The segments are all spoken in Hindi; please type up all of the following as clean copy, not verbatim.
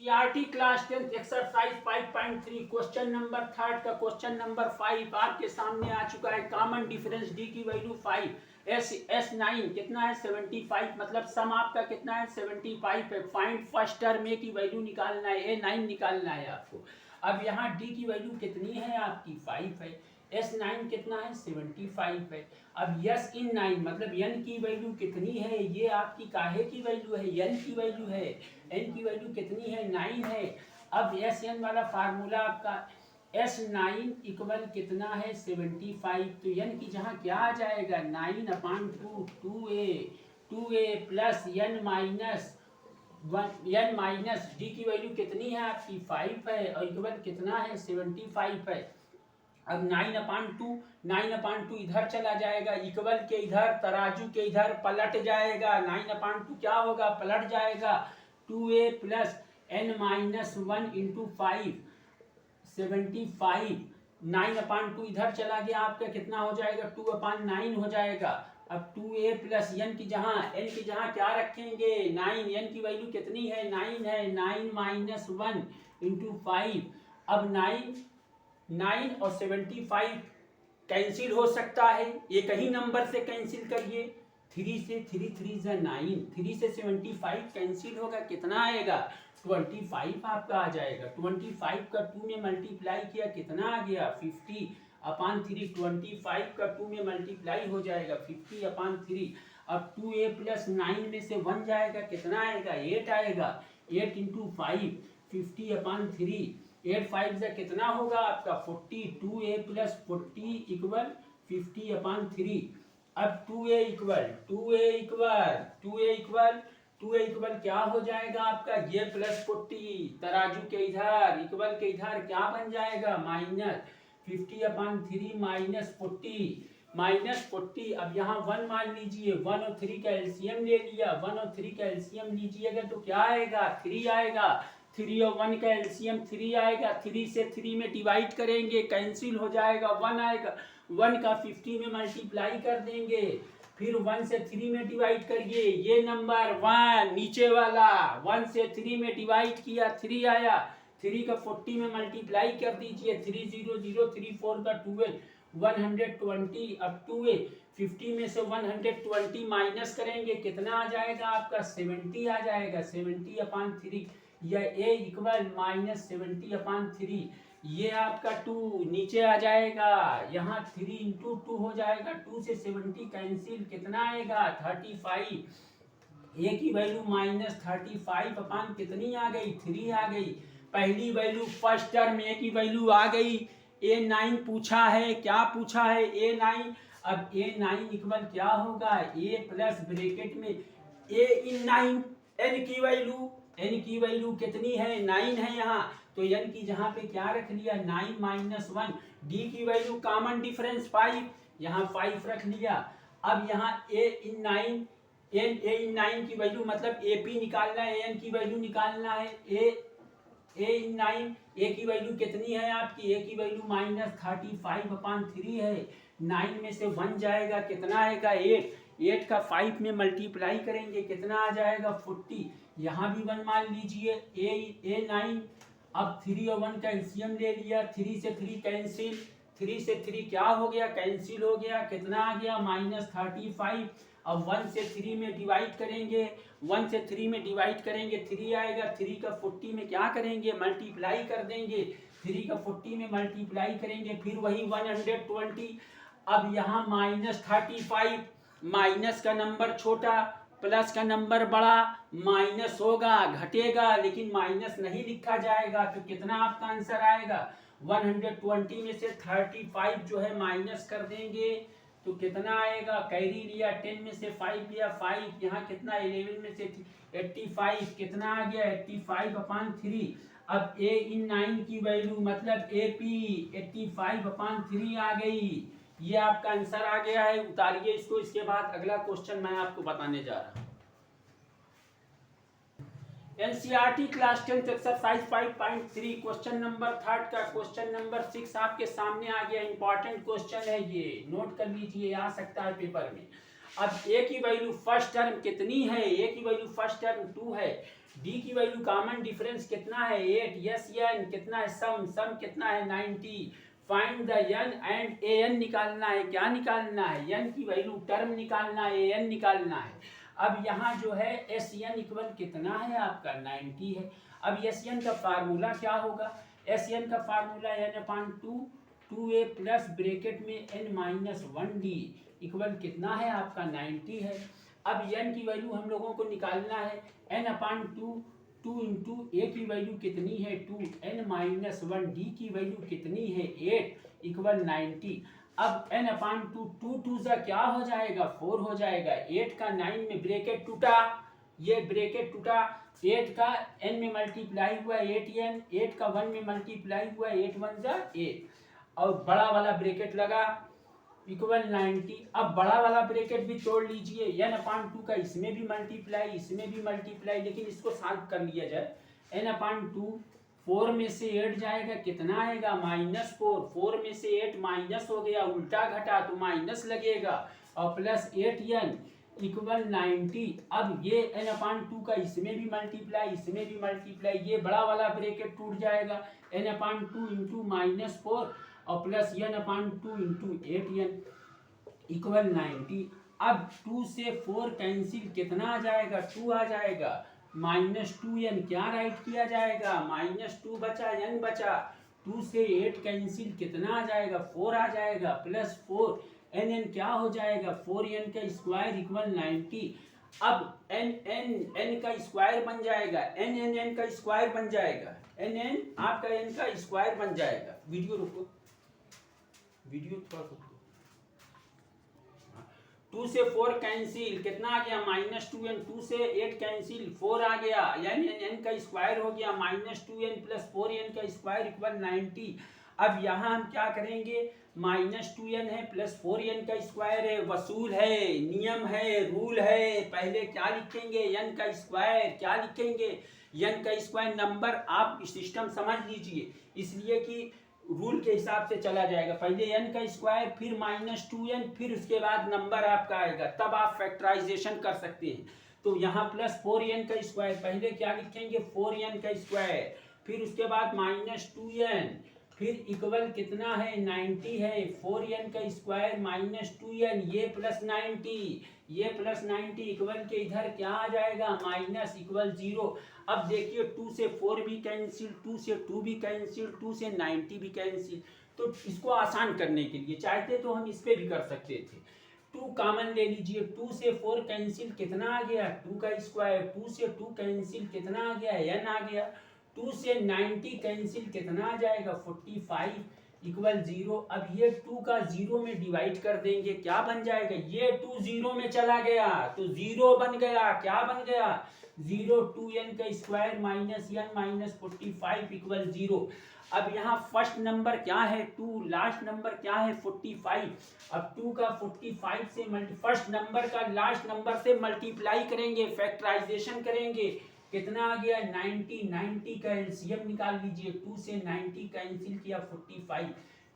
CRT class 10 exercise 5.3 question number 3 का क्वेश्चन नंबर 5 आपके सामने आ चुका है। कॉमन डिफरेंस डी की वैल्यू 5 S9 कितना है 75, मतलब सम आपका कितना है 75 है। फाइंड फर्स्ट टर्म ए की वैल्यू निकालना है, A9 निकालना है आपको। अब यहाँ डी की वैल्यू कितनी है आपकी 5 है, S9 कितना है 75 है। अब यस इन 9 मतलब n की वैल्यू कितनी है, ये आपकी काहे की वैल्यू है, n की वैल्यू है। n की वैल्यू कितनी है 9 है। अब एस एन वाला फार्मूला आपका S9 इक्वल कितना है 75, तो n की जहाँ क्या आ जाएगा 9/2 2a plus n minus D की वैल्यू कितनी है आपकी 5 है और इक्वल कितना है 75 है। अब 9/2 इधर चला जाएगा, इक्वल के इधर तराजू के इधर पलट जाएगा, 9/2 क्या होगा पलट जाएगा 2a प्लस n-1 इंटू 5 75। 9/2 इधर चला गया, आपका कितना हो जाएगा 2/9 हो जाएगा। अब 2a प्लस n की जहाँ क्या रखेंगे 9, n की वैल्यू कितनी है 9 है, 9 - 1 इंटू 5। अब 9 और 75 कैंसिल हो सकता है, एक ही नंबर से कैंसिल करिए, 3 से 3 जा 9, 3 से 75 कैंसिल होगा, कितना आएगा 25 आपका आ जाएगा। 25 का 2 में मल्टीप्लाई किया कितना आ गया 50/3, 25 का 2 में मल्टीप्लाई हो जाएगा 50/3। अब 2a प्लस 9 में से 1 जाएगा, कितना आएगा 8 आएगा, 8 इंटू 5 50/3, 8 5 से कितना होगा आपका 40, 2a प्लस 40 इक्वल 50/3। अब 2a इक्वल क्या हो जाएगा आपका ये प्लस 40, तराजू के इधर इक्वल के इधर क्या बन जाएगा माइनस 50/3 माइनस 40। अब यहाँ 1 मान लीजिए, 1 और 3 का एलसीएम ले लिया, 1 और 3 का एलसीएम लीजिएगा तो क्या आएगा 3 आएगा, 3 और 1 का एलसीएम 3 आएगा, 3 से 3 में डिवाइड करेंगे कैंसिल हो जाएगा, 1 आएगा, 1 का 50 में मल्टीप्लाई कर देंगे, फिर 1 से 3 में डिवाइड करिए, ये नंबर 1 नीचे वाला 1 से 3 में डिवाइड किया 3 आया, 3 का 40 में मल्टीप्लाई कर दीजिए, 3 0 0 3 4 का 12 120। अब 2a 50 में से 120 माइनस करेंगे, कितना आ जाएगा आपका 70 आ जाएगा, 70/3 या a इक्वल -70/3। ये आपका 2 नीचे आ जाएगा, यहाँ 3 इंटू 2 हो जाएगा, 2 से 70 कैंसिल, कितना आएगा 35। a की वैल्यू -35 कितनी आ गई 3 आ गई। पहली वैल्यू फर्स्ट टर्म a की वैल्यू आ गई। A9 पूछा है, क्या पूछा है A9। अब A9 इक्वल क्या होगा a प्लस ब्रैकेट में a इन 9, n की वैल्यू कितनी है 9 है यहाँ, तो n की जहाँ पे क्या रख लिया 9 - 1। d की वैल्यू कॉमन डिफरेंस 5, यहाँ 5 रख लिया। अब यहाँ a इन 9 की वैल्यू मतलब AP निकालना है, n की वैल्यू निकालना है। a इन 9, a की वैल्यू कितनी है आपकी, a की वैल्यू -35/3 है। 9 में से 1 जाएगा, कितना आएगा 8 का 5 में मल्टीप्लाई करेंगे, कितना आ जाएगा 40। यहाँ भी 1 मान लीजिए, A9। अब 3 और 1 का एलसीएम ले लिया, 3 से 3 कैंसिल, 3 से 3 क्या हो गया कैंसिल हो गया, कितना आ गया -35। अब 1 से 3 में डिवाइड करेंगे, 1 से 3 में डिवाइड करेंगे 3 आएगा, 3 का 40 में क्या करेंगे मल्टीप्लाई कर देंगे, 3 का 40 में मल्टीप्लाई करेंगे, फिर वही 120। अब यहाँ -35, माइनस का नंबर छोटा प्लस का नंबर बड़ा, माइनस होगा घटेगा लेकिन माइनस नहीं लिखा जाएगा, तो कितना आपका आंसर आएगा 120 में से 35 जो है माइनस कर देंगे तो कितना आएगा, कैरी लिया 10 में से 5 लिया 5, यहाँ कितना 11 में से 85, कितना आ गया 85/3। अब a इन 9 की वैल्यू मतलब AP 85/3 आ गई। ये आपका आंसर आ गया है, उतारिए इसको। इसके बाद अगला क्वेश्चन मैं आपको बताने जा रहा हूं। NCERT class 10 exercise 5.3 question number 3 का क्वेश्चन नंबर 6 आपके सामने आ गया। इंपॉर्टेंट क्वेश्चन है, ये नोट कर लीजिए, आ सकता है पेपर में। अब a की वैल्यू फर्स्ट टर्म कितनी है, a की वैल्यू फर्स्ट टर्म 2 है, डी की वैल्यू कॉमन डिफरेंस कितना है 8, यस एन कितना है सम कितना है 90, find the n and a n निकालना है, क्या निकालना है एन की वैल्यू टर्म निकालना है, ए एन निकालना है। अब यहाँ जो है एस एन इक्वल कितना है आपका 90 है। अब एस एन का फार्मूला क्या होगा, एस एन का फार्मूला एन अपान 2a प्लस ब्रेकेट में n माइनस 1d इक्वल कितना है आपका 90 है। अब n की वैल्यू हम लोगों को निकालना है, n अपान 2 इंटू ए की वैल्यू कितनी है 2, n माइनस 1 डी की वैल्यू कितनी है 8 इक्वल 90। अब n अपान 2 2 जा क्या हो जाएगा 4 हो जाएगा, 8 का 9 में ब्रेकेट टूटा, ये ब्रेकेट टूटा, 8 का n में मल्टीप्लाई हुआ 8n, 8 का 1 में मल्टीप्लाई हुआ 8 1 जा 8 और बड़ा वाला ब्रेकेट लगा इक्वल 90। अब बड़ा वाला ब्रेकेट भी तोड़ लीजिए, n अपान 2 का इसमें भी मल्टीप्लाई इसमें भी मल्टीप्लाई, लेकिन इसको सॉल्व कर लिया जाए। n अपान 2 4 में से 8 जाएगा कितना आएगा -4, 4 में से 8 माइनस हो गया, उल्टा घटा तो माइनस लगेगा और प्लस 8n इक्वल 90। अब ये n अपान 2 का इसमें भी मल्टीप्लाई इसमें भी मल्टीप्लाई, ये बड़ा वाला ब्रेकेट टूट जाएगा, n अपान 2 इंटू -4 और प्लस n अपान 2 इंटू 8n इक्वल 90। अब 2 से 4 कैंसिल कितना आ जाएगा 2 आ जाएगा, -2n क्या राइट किया जाएगा -2 बचा n बचा, 2 से 8 कैंसिल कितना आ जाएगा 4 आ जाएगा, प्लस 4 n क्या हो जाएगा 4n का स्क्वायर इक्वल 90। अब n का स्क्वायर बन जाएगा, n का स्क्वायर बन जाएगा, n आपका n का स्क्वायर बन जाएगा। वीडियो रुको, वीडियो थोड़ा रुको। 2 से 4 कैंसिल कितना आ गया -2n, 2 से 8 कैंसिल 4 आ गया, यानी n का स्क्वायर हो गया -2n प्लस 4n का स्क्वायर इक्वल 90। अब यहाँ हम क्या करेंगे, -2n है प्लस 4n का स्क्वायर है, वसूल है, नियम है, रूल है, पहले क्या लिखेंगे n का स्क्वायर, क्या लिखेंगे n का स्क्वायर, नंबर आप सिस्टम समझ लीजिए इसलिए कि रूल के हिसाब से चला जाएगा, पहले n का स्क्वायर फिर -2n फिर उसके बाद नंबर आपका आएगा, तब आप फैक्टराइजेशन कर सकते हैं। तो यहाँ प्लस 4n का स्क्वायर, पहले क्या लिखेंगे 4n का स्क्वायर, फिर उसके बाद -2n, फिर इक्वल कितना है 90 है, 4n का स्क्वायर -2n, ये प्लस 90, ये प्लस 90 इक्वल के इधर क्या आ जाएगा माइनस इक्वल 0। अब देखिए 2 से 4 भी कैंसिल, 2 से 2 भी कैंसिल, 2 से 90 भी कैंसिल। तो इसको आसान करने के लिए चाहते तो हम इस पे भी कर सकते थे, 2 कॉमन ले लीजिए, 2 से 4 कैंसिल कितना आ गया 2 का स्क्वायर, 2 से 2 कैंसिल कितना आ गया n आ गया, 2 से 90 कैंसिल कितना आ जाएगा 45 इक्वल 0। अब ये 2 का 0 में डिवाइड कर देंगे, क्या बन जाएगा, ये 2 0 में चला गया तो 0 बन गया, क्या बन गया 0, 2n का square minus n minus 45 equal 0। अब यहाँ फर्स्ट नंबर क्या है 2, लास्ट नंबर क्या है 45। अब 2 का 45 से फर्स्ट नंबर का लास्ट नंबर से मल्टीप्लाई करेंगे, फैक्टराइजेशन करेंगे, कितना आ गया 90, 90 का एलसीएम निकाल लीजिए, 2 से 90 कैंसिल किया 45,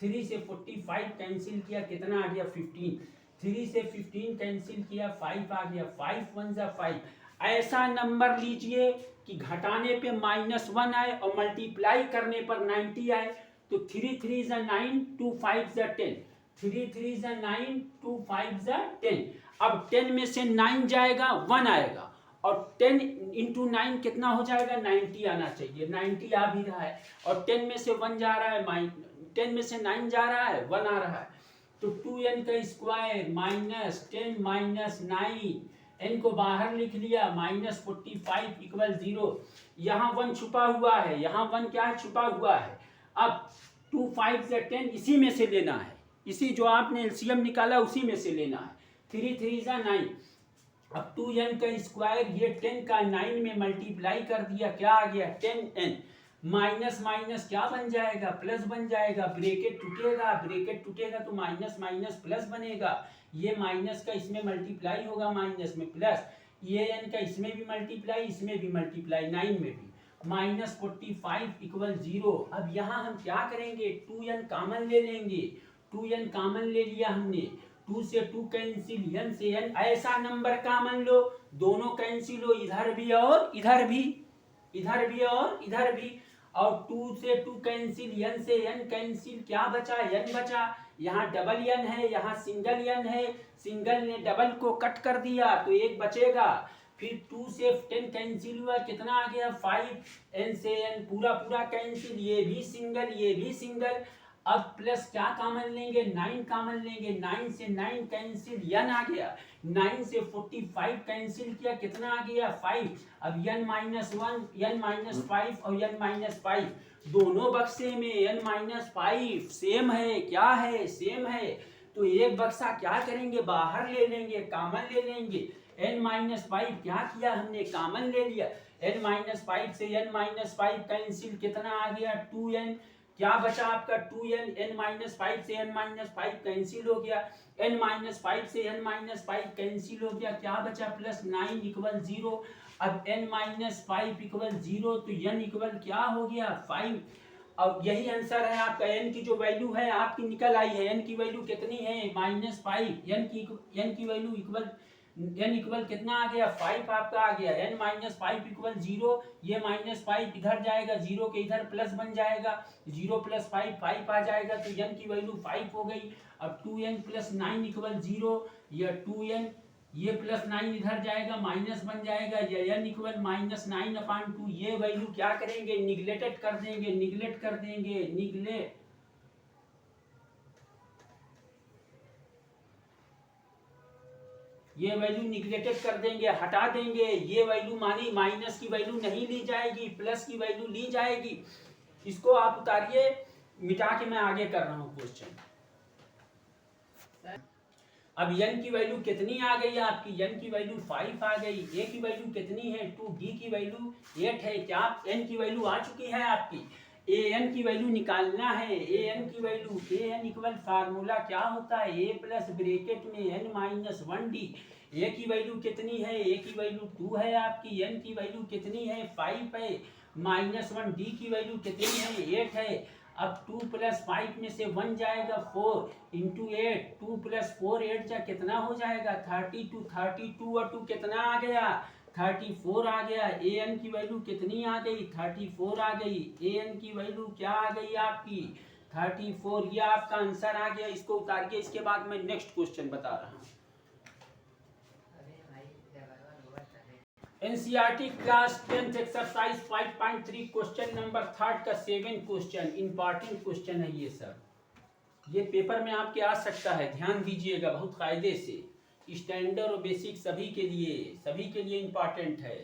3 से 45 कैंसिल किया कितना आ गया 15, 3 से 15 कैंसिल किया 5 आ गया, 5 1 जा 5। ऐसा नंबर लीजिए कि घटाने पे -1 आए और मल्टीप्लाई करने पर 90 आए, तो 3 3 जा 9, 2 5 जा 10, 3 3 जा 9, 2 5 जा 10। अब 10 में से 9 जाएगा 1 आएगा और 10 इंटू 9 कितना हो जाएगा 90 आना चाहिए, 90 आ भी रहा है, और 10 में से 1 जा रहा है 10 में से 9 जा रहा है 1 आ रहा है, तो 2n का स्क्वायर माइनस 10 माइनस 9, n को बाहर लिख लिया -45 इक्वल 0। यहाँ 1 छुपा हुआ है, यहाँ 1 क्या है छुपा हुआ है। अब 2 5 से 10 इसी में से लेना है, इसी जो आपने एलसीएम निकाला उसी में से लेना है, 3 3 जा 9। अब 2n का स्क्वायर ये 10 का 9 में मल्टीप्लाई कर दिया, क्या आ गया 10n, माइनस माइनस क्या बन जाएगा प्लस बन जाएगा, ब्रेकेट टूटेगा, ब्रेकेट टूटेगा तो माइनस माइनस प्लस बनेगा, ये माइनस का इसमें मल्टीप्लाई होगा माइनस में प्लस, ये n का इसमें भी मल्टीप्लाई इसमें भी मल्टीप्लाई 9 में भी, -45 इक्वल 0। अब यहाँ हम क्या करेंगे 2n कॉमन ले लेंगे, 2n कॉमन ले लिया हमने, 2 से 2 कैंसिल, n से n, ऐसा नंबर कॉमन लो, दोनों कैंसिल हो इधर भी और इधर भी, इधर भी और इधर भी, और 2 से 2 कैंसिल, n से n कैंसिल, क्या बचा, n बचा। यहाँ डबल n है, यहाँ सिंगल n है, सिंगल ने डबल को कट कर दिया तो एक बचेगा। फिर 2 से 10 कैंसिल हुआ, कितना आ गया 5, n से n पूरा पूरा कैंसिल, ये भी सिंगल ये भी सिंगल। अब प्लस क्या कॉमन लेंगे, 9 कॉमन लेंगे, 9 से 9 कैंसिल, n आ गया। 9 से 45 कैंसिल किया, कितना आ गया 5। अब n माइनस 1, n माइनस 5 और n माइनस 5 दोनों बक्से में n माइनस 5 सेम है, क्या है, सेम है। तो एक बक्सा क्या करेंगे, बाहर ले लेंगे, कॉमन ले लेंगे। n माइनस 5 क्या किया हमने, कॉमन ले लिया। n माइनस 5 से n माइनस 5 कैंसिल, कितना आ गया 2n। क्या बचा आपका 2n, n माइनस 5 से n माइनस 5 कैंसिल हो गया, n माइनस 5 से n माइनस 5 कैंसिल हो गया, क्या बचा प्लस 9 इक्वल 0। अब n माइनस 5 इक्वल 0 तो n इक्वल क्या हो गया 5। अब यही आंसर है आपका, n की जो वैल्यू है आपकी निकल आई है। n की वैल्यू कितनी है -5, n की वैल्यू इक्वल n इक्वल कितना आ गया 5 आपका आ गया। n माइनस 5 इक्वल 0, ये -5 इधर जाएगा, 0 के इधर प्लस बन जाएगा, 0 प्लस 5 5 आ जाएगा, तो n की वैल्यू 5 हो गई। अब 2n प्लस 9 इक्वल 0, यह 2n, ये प्लस 9 इधर जाएगा, माइनस बन जाएगा, ये n इक्वल -9/2। ये वैल्यू क्या करेंगे, निगलेक्टेड कर देंगे, निगलेक्ट कर देंगे, निगलेक्ट, ये वैल्यू निगलेक्टेड कर देंगे, हटा देंगे। ये वैल्यू मानी माइनस की वैल्यू नहीं ली जाएगी, प्लस की वैल्यू ली जाएगी। इसको आप उतारिए, मिटा के मैं आगे कर रहा हूँ क्वेश्चन। अब n की वैल्यू कितनी आ गई आपकी, n की वैल्यू 5 आ गई, a की वैल्यू कितनी है 2, d की वैल्यू 8 है। क्या n की वैल्यू आ चुकी है आपकी, an की वैल्यू निकालना है। an की वैल्यू, an इक्वल फार्मूला क्या होता है, a प्लस ब्रैकेट में n माइनस 1d। a की वैल्यू कितनी है, a की वैल्यू 2 है आपकी, n की वैल्यू कितनी है 5 है, -1, d की वैल्यू कितनी है 8 है। अब 2 प्लस 5 में से 1 जाएगा 4 इंटू 8, 2 प्लस 4 8 जा कितना हो जाएगा 32, 32 और 2 कितना आ गया 34 आ गया। an की वैल्यू कितनी आ गई 34 आ गई, an की वैल्यू क्या आ गई आपकी 34। ये आपका आंसर आ गया। इसको उतार के इसके बाद मैं नेक्स्ट क्वेश्चन बता रहा हूँ। NCERT class 10th exercise 5.3 question number 3 का 7 क्वेश्चन, इंपॉर्टेंट क्वेश्चन है ये सब। ये पेपर में आपके आ सकता है, ध्यान दीजिएगा बहुत कायदे से। स्टैंडर्ड और बेसिक सभी के लिए इंपॉर्टेंट है।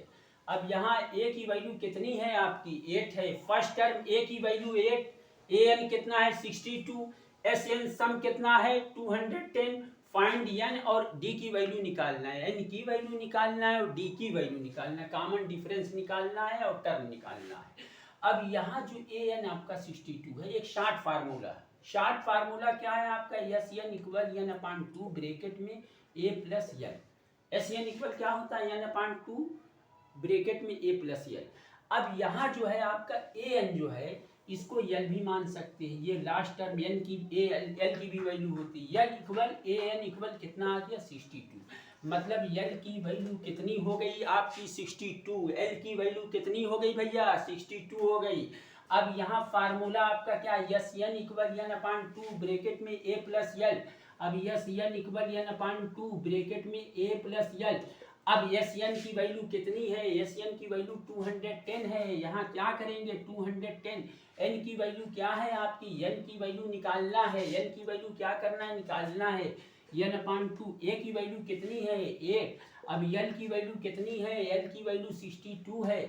अब यहाँ a की वैल्यू कितनी है आपकी 8 है। फर्स्ट टर्म a की वैल्यू 8, an कितना है 62, sn सम कितना है 210। फाइंड n और d की वैल्यू निकालना है, n की वैल्यू निकालना है और d की वैल्यू निकालना है, कॉमन डिफरेंस निकालना है और टर्म निकालना है। अब यहाँ जो an आपका 62 है, एक शॉर्ट फार्मूला है। शॉर्ट फार्मूला क्या है आपका, S n equal n/2 bracket में a plus n। S n equal क्या होता है n/2 ब्रैकेट में a प्लस n। अब यहाँ जो है आपका a n जो है इसको l भी मान सकते हैं। ये लास्ट टर्म n की l की भी वैल्यू होती है। l equal a n equal कितना आ गया 62, मतलब l की वैल्यू कितनी हो गई आपकी 62। l की वैल्यू कितनी हो गई भैया 62 हो गई। अब यहाँ फार्मूला आपका क्या, S n equal n/2 bracket में a प्लस l। अब S n equal n/2 bracket में a प्लस l। अब एस एन की वैल्यू कितनी है, एस एन की वैल्यू 210 है। यहाँ क्या करेंगे 210। एन की वैल्यू क्या है आपकी, एन की वैल्यू निकालना है, एन की वैल्यू क्या करना है निकालना है n/2। ए की वैल्यू कितनी है 8। अब एल की वैल्यू कितनी है, एल की वैल्यू 62 है।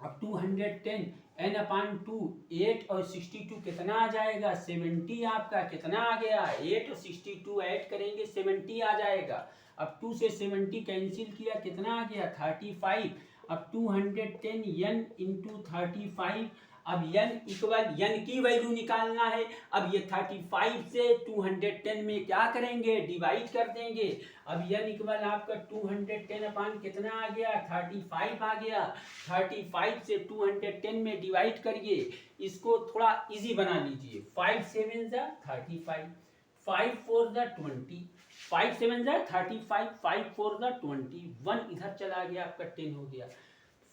अब 210 n/2, 8 और 62 कितना आ जाएगा 70। आपका कितना आ गया 8 और 62 ऐड करेंगे 70 आ जाएगा। अब 2 से 70 कैंसिल किया, कितना आ गया 35। अब 210 n इंटू 35। अब n इक्वल n की वैल्यू निकालना है। अब ये 35 से 210 में क्या करेंगे डिवाइड कर देंगे। अब n इक्वल आपका 210 अपान कितना आ गया 35 आ गया। 35 से 210 में डिवाइड करिए, इसको थोड़ा इजी बना लीजिए। 5 7 जा 35, 5 4 जा 20, 5 7 जा 35, 5 4 जा 20, 1 इधर चला गया आपका 10 हो गया।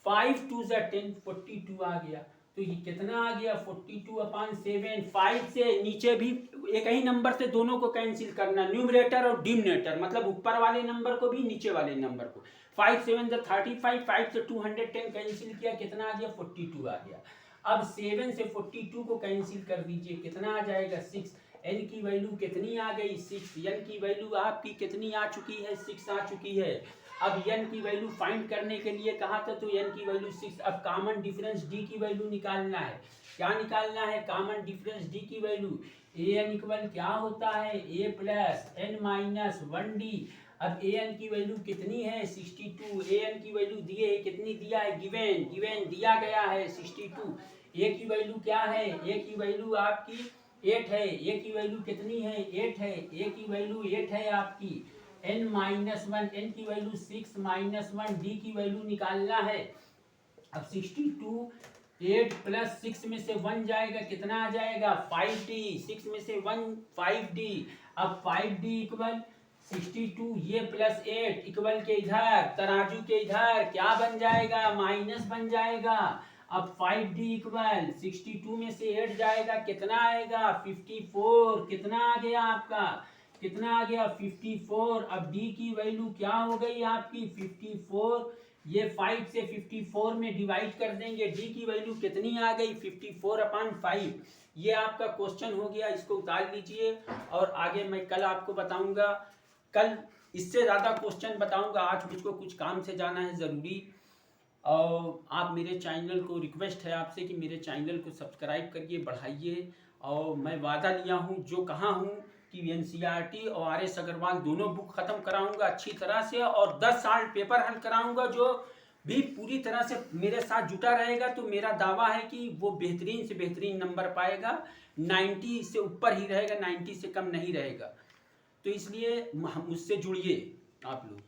5 2 ज़ा 10, 42 आ गया। तो ये कितना आ गया 42/7। 5 से नीचे भी एक ही नंबर से दोनों को कैंसिल करना, न्यूमरेटर और डिनोमिनेटर, मतलब ऊपर वाले नंबर को भी नीचे वाले नंबर को। 5 7 ज़ा 35, 5 से 210 कैंसिल किया, कितना आ गया 42 आ गया। अब 7 से 42 को कैंसिल कर दीजिए, कितना आ जाएगा 6। n की वैल्यू कितनी आ गई 6। n की वैल्यू आपकी कितनी आ चुकी है 6 आ चुकी है। अब n की वैल्यू फाइंड करने के लिए कहा था, तो n की वैल्यू 6। अब कॉमन डिफरेंस d की वैल्यू निकालना है। क्या निकालना है कॉमन डिफरेंस d की वैल्यू। an इक्वल क्या होता है a plus n minus 1d। अब an की वैल्यू कितनी है 62। an की वैल्यू दिए है, कितनी दिया है गिवन दिया गया है 62। a की वैल्यू क्या है, a की वैल्यू आपकी 8 है। a की वैल्यू कितनी है 8 है। a की वैल्यू 8 है आपकी। n माइनस 1, n की वैल्यू 6 माइनस 1, d की वैल्यू निकालना है। अब 62 8 प्लस 6 में से 1 जाएगा, कितना आ जाएगा 5d। 6 में से 1 5d। अब 5d इक्वल 62, ये प्लस 8 इक्वल के इधर तराजू के इधर क्या बन जाएगा माइनस बन जाएगा। अब 5d इक्वल 62 में से 8 जाएगा, कितना आएगा 54। कितना आ गया आपका, कितना आ गया 54। अब d की वैल्यू क्या हो गई आपकी 54। ये 5 से 54 में डिवाइड कर देंगे, d की वैल्यू कितनी आ गई 54/5। ये आपका क्वेश्चन हो गया, इसको उतार लीजिए। और आगे मैं कल आपको बताऊंगा, कल इससे ज़्यादा क्वेश्चन बताऊंगा। आज मुझको कुछ काम से जाना है ज़रूरी। और आप मेरे चैनल को, रिक्वेस्ट है आपसे कि मेरे चैनल को सब्सक्राइब करिए, बढ़ाइए। और मैं वादा लिया हूँ, जो कहा हूँ कि NCERT और RS अग्रवाल दोनों बुक ख़त्म कराऊंगा अच्छी तरह से, और 10 साल पेपर हल कराऊंगा। जो भी पूरी तरह से मेरे साथ जुटा रहेगा, तो मेरा दावा है कि वो बेहतरीन से बेहतरीन नंबर पाएगा। 90 से ऊपर ही रहेगा, 90 से कम नहीं रहेगा। तो इसलिए मुझसे जुड़िए आप लोग।